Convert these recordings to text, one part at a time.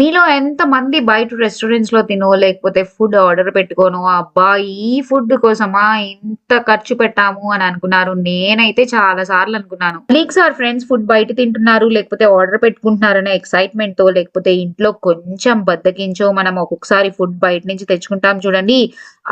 మీలో ఎంతమంది బయట రెస్టారెంట్స్‌లో తినో, లేకపోతే ఫుడ్ ఆర్డర్ పెట్టుకోనో, అబ్బా! ఈ ఫుడ్ కోసమా ఇంత ఖర్చు పెట్టాము అని అనుకున్నారు. నేనైతే చాలా సార్లు అనుకున్నాను. కొలీగ్స్ ఆర్ ఫ్రెండ్స్ ఫుడ్ బయట తింటున్నారు, లేకపోతే ఆర్డర్ పెట్టుకుంటున్నారనే ఎక్సైట్‌మెంట్‌తో, లేకపోతే ఇంట్లో కొంచెం బద్ధకించో మనం ఒక్కొక్కసారి ఫుడ్ బయట నుంచి తెచ్చుకుంటాం చూడండి.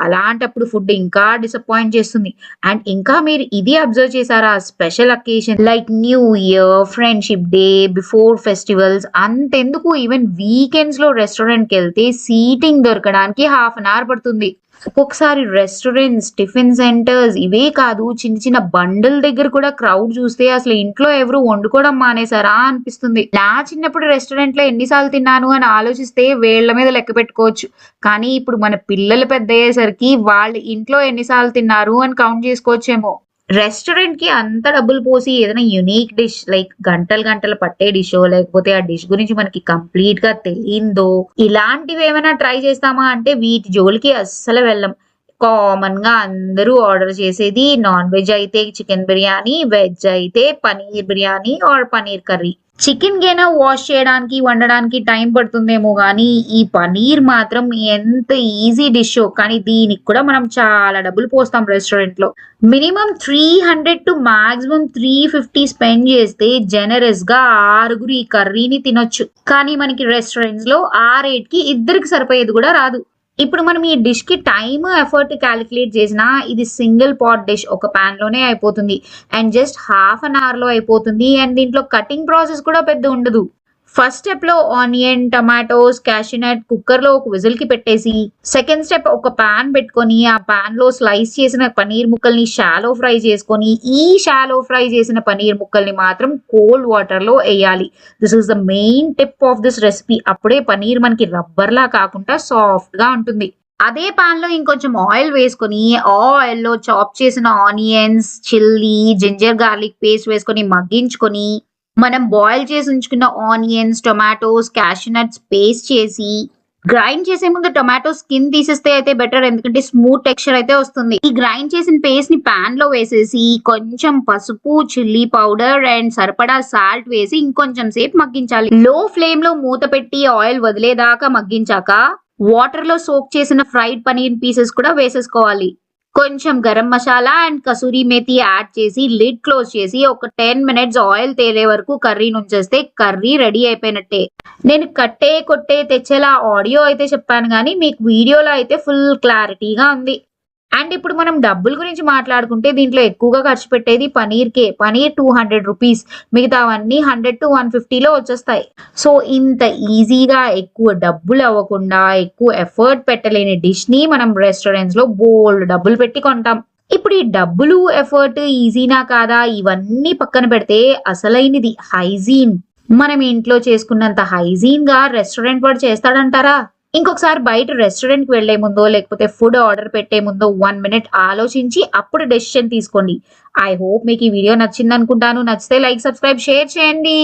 అలాంటప్పుడు ఫుడ్ ఇంకా డిసప్పాయింట్ చేస్తుంది. అండ్ ఇంకా మీరు ఇది అబ్జర్వ్ చేసారా? Special occasion like new year, friendship day, before festivals అంతెందుకు ఈవెన్ వీకెండ్స్‌లో రెస్టారెంట్‌కెళ్తే సీటింగ్ దొరకడానికి హాఫ్ అన్ అవర్ పడుతుంది. ఒక్కొక్కసారి రెస్టారెంట్స్, టిఫిన్ సెంటర్స్ ఇవే కాదు చిన్న చిన్న బండుల దగ్గర కూడా క్రౌడ్ చూస్తే అసలు ఇంట్లో ఎవరు వండుకోవడం మానేసారా అనిపిస్తుంది. నా చిన్నప్పుడు రెస్టారెంట్‌లో ఎన్ని సార్లు తిన్నాను అని ఆలోచిస్తే వేళ్ళ మీద లెక్క పెట్టుకోవచ్చు. కానీ ఇప్పుడు మన పిల్లలు పెద్దయ్యేసరికి వాళ్ళు ఇంట్లో ఎన్ని సార్లు తిన్నారు అని కౌంట్ చేసుకోవచ్చేమో. రెస్టారెంట్‌కి అంత డబ్బులు పోసి ఏదైనా యూనిక్ డిష్ లైక్ గంటలు గంటలు పట్టే డిషో, లేకపోతే ఆ డిష్ గురించి మనకి కంప్లీట్‌గా తెలీందో, ఇలాంటివేమైనా ట్రై చేస్తామా అంటే వీటి జోలికి అస్సలు వెళ్ళం. కామన్‌గా అందరూ ఆర్డర్ చేసేది నాన్ వెజ్ అయితే చికెన్ బిర్యానీ, వెజ్ అయితే paneer biryani or paneer curry. Chicken గైనా వాష్ చేయడానికి, వండడానికి టైం పడుతుందేమో గానీ, ఈ పన్నీర్ మాత్రం ఎంత ఈజీ డిషో కానీ దీనికి కూడా మనం చాలా డబ్బులు పోస్తాం రెస్టారెంట్‌లో. మినిమమ్ 300 టు మాక్సిమం 350 స్పెండ్ చేస్తే జెనరస్‌గా ఆరుగురు ఈ కర్రీని తినొచ్చు. కానీ మనకి రెస్టారెంట్స్‌లో ఆ రేట్‌కి ఇద్దరికి సరిపోయేది కూడా రాదు. ఇప్పుడు మనం ఈ డిష్‌కి టైమ్, ఎఫర్ట్ కాలిక్యులేట్ చేసినా ఇది సింగిల్ పాట్ డిష్ ఒక పాన్ లోనే అయిపోతుంది. అండ్ జస్ట్ హాఫ్ అన్ అవర్‌లో అయిపోతుంది. అండ్ దీంట్లో కటింగ్ ప్రాసెస్ కూడా పెద్ద ఉండదు. ఫస్ట్ స్టెప్‌లో ఆనియన్, టమాటోస్, క్యాష్యూ నట్ కుక్కర్‌లో ఒక విజిల్‌కి పెట్టేసి, సెకండ్ స్టెప్ ఒక పాన్ పెట్టుకొని, ఆ పాన్‌లో స్లైస్ చేసిన పన్నీర్ ముక్కల్ని షాలో ఫ్రై చేసుకొని, ఈ షాలో ఫ్రై చేసిన పన్నీర్ ముక్కల్ని మాత్రం కోల్డ్ వాటర్‌లో ఎయ్యాలి. This is the main tip of this recipe. అప్పుడే పన్నీర్ మనకి రబ్బర్‌లా కాకుండా సాఫ్ట్‌గా ఉంటుంది. అదే పాన్‌లో ఇంకొంచెం ఆయిల్ వేసుకొని, ఆ ఆయిల్‌లో చాప్ చేసిన onions, chilli, ginger garlic paste వేసుకొని మగ్గించుకొని, మనం బాయిల్ చేసి ఉంచుకున్న onions, tomatoes, cashew nuts paste చేసి, గ్రైండ్ చేసే ముందు టొమాటో స్కిన్ తీసేస్తే అయితే బెటర్. ఎందుకంటే స్మూత్ టెక్స్చర్ అయితే వస్తుంది. ఈ గ్రైండ్ చేసిన పేస్ట్ ని పాన్ లో వేసేసి కొంచెం పసుపు, చిల్లీ పౌడర్ అండ్ సరిపడా సాల్ట్ వేసి ఇంకొంచెం సేపు మగ్గించాలి. లో ఫ్లేమ్ లో మూత పెట్టి ఆయిల్ వదిలేదాకా మగ్గించాక వాటర్ లో సోక్ చేసిన ఫ్రైడ్ పనీర్ పీసెస్ కూడా వేసేసుకోవాలి. కొంచెం గరం మసాలా అండ్ కసూరి మేతి యాడ్ చేసి లిడ్ క్లోజ్ చేసి ఒక 10 మినిట్స్ ఆయిల్ తేలే వరకు కర్రీ నుంచేస్తే కర్రీ రెడీ అయిపోయినట్టే. నేను కట్టే, కొట్టే, తెచ్చేలా ఆడియో అయితే చెప్పాను గానీ మీకు వీడియోలో అయితే ఫుల్ క్లారిటీగా ఉంది. అండ్ ఇప్పుడు మనం డబ్బుల గురించి మాట్లాడుకుంటే దీంట్లో ఎక్కువగా ఖర్చు పెట్టేది పనీర్‌కే. పనీర్ 200 రూపీస్. మిగతావన్నీ 100-150లో వచ్చేస్తాయి. సో, ఇంత ఈజీగా ఎక్కువ డబ్బులు అవ్వకుండా, ఎక్కువ ఎఫర్ట్ పెట్టలేని డిష్‌ని మనం రెస్టారెంట్స్‌లో బోలెడు డబ్బులు పెట్టి కొంటాం. ఇప్పుడు ఈ డబ్బులు, ఎఫర్ట్ ఈజీనా కాదా ఇవన్నీ పక్కన పెడితే అసలైనది హైజీన్. మనం ఇంట్లో చేసుకున్నంత హైజీన్‌గా రెస్టారెంట్ వాడు చేస్తాడంటారా? ఇంకొకసారి బయట రెస్టారెంట్‌కి వెళ్ళే ముందో, లేకపోతే ఫుడ్ ఆర్డర్ పెట్టే ముందో 1 మినిట్ ఆలోచించి అప్పుడు డెసిషన్ తీసుకోండి. ఐ హోప్ మీకు ఈ వీడియో నచ్చిందనుకుంటాను. నచ్చితే లైక్, సబ్స్క్రైబ్, షేర్ చేయండి.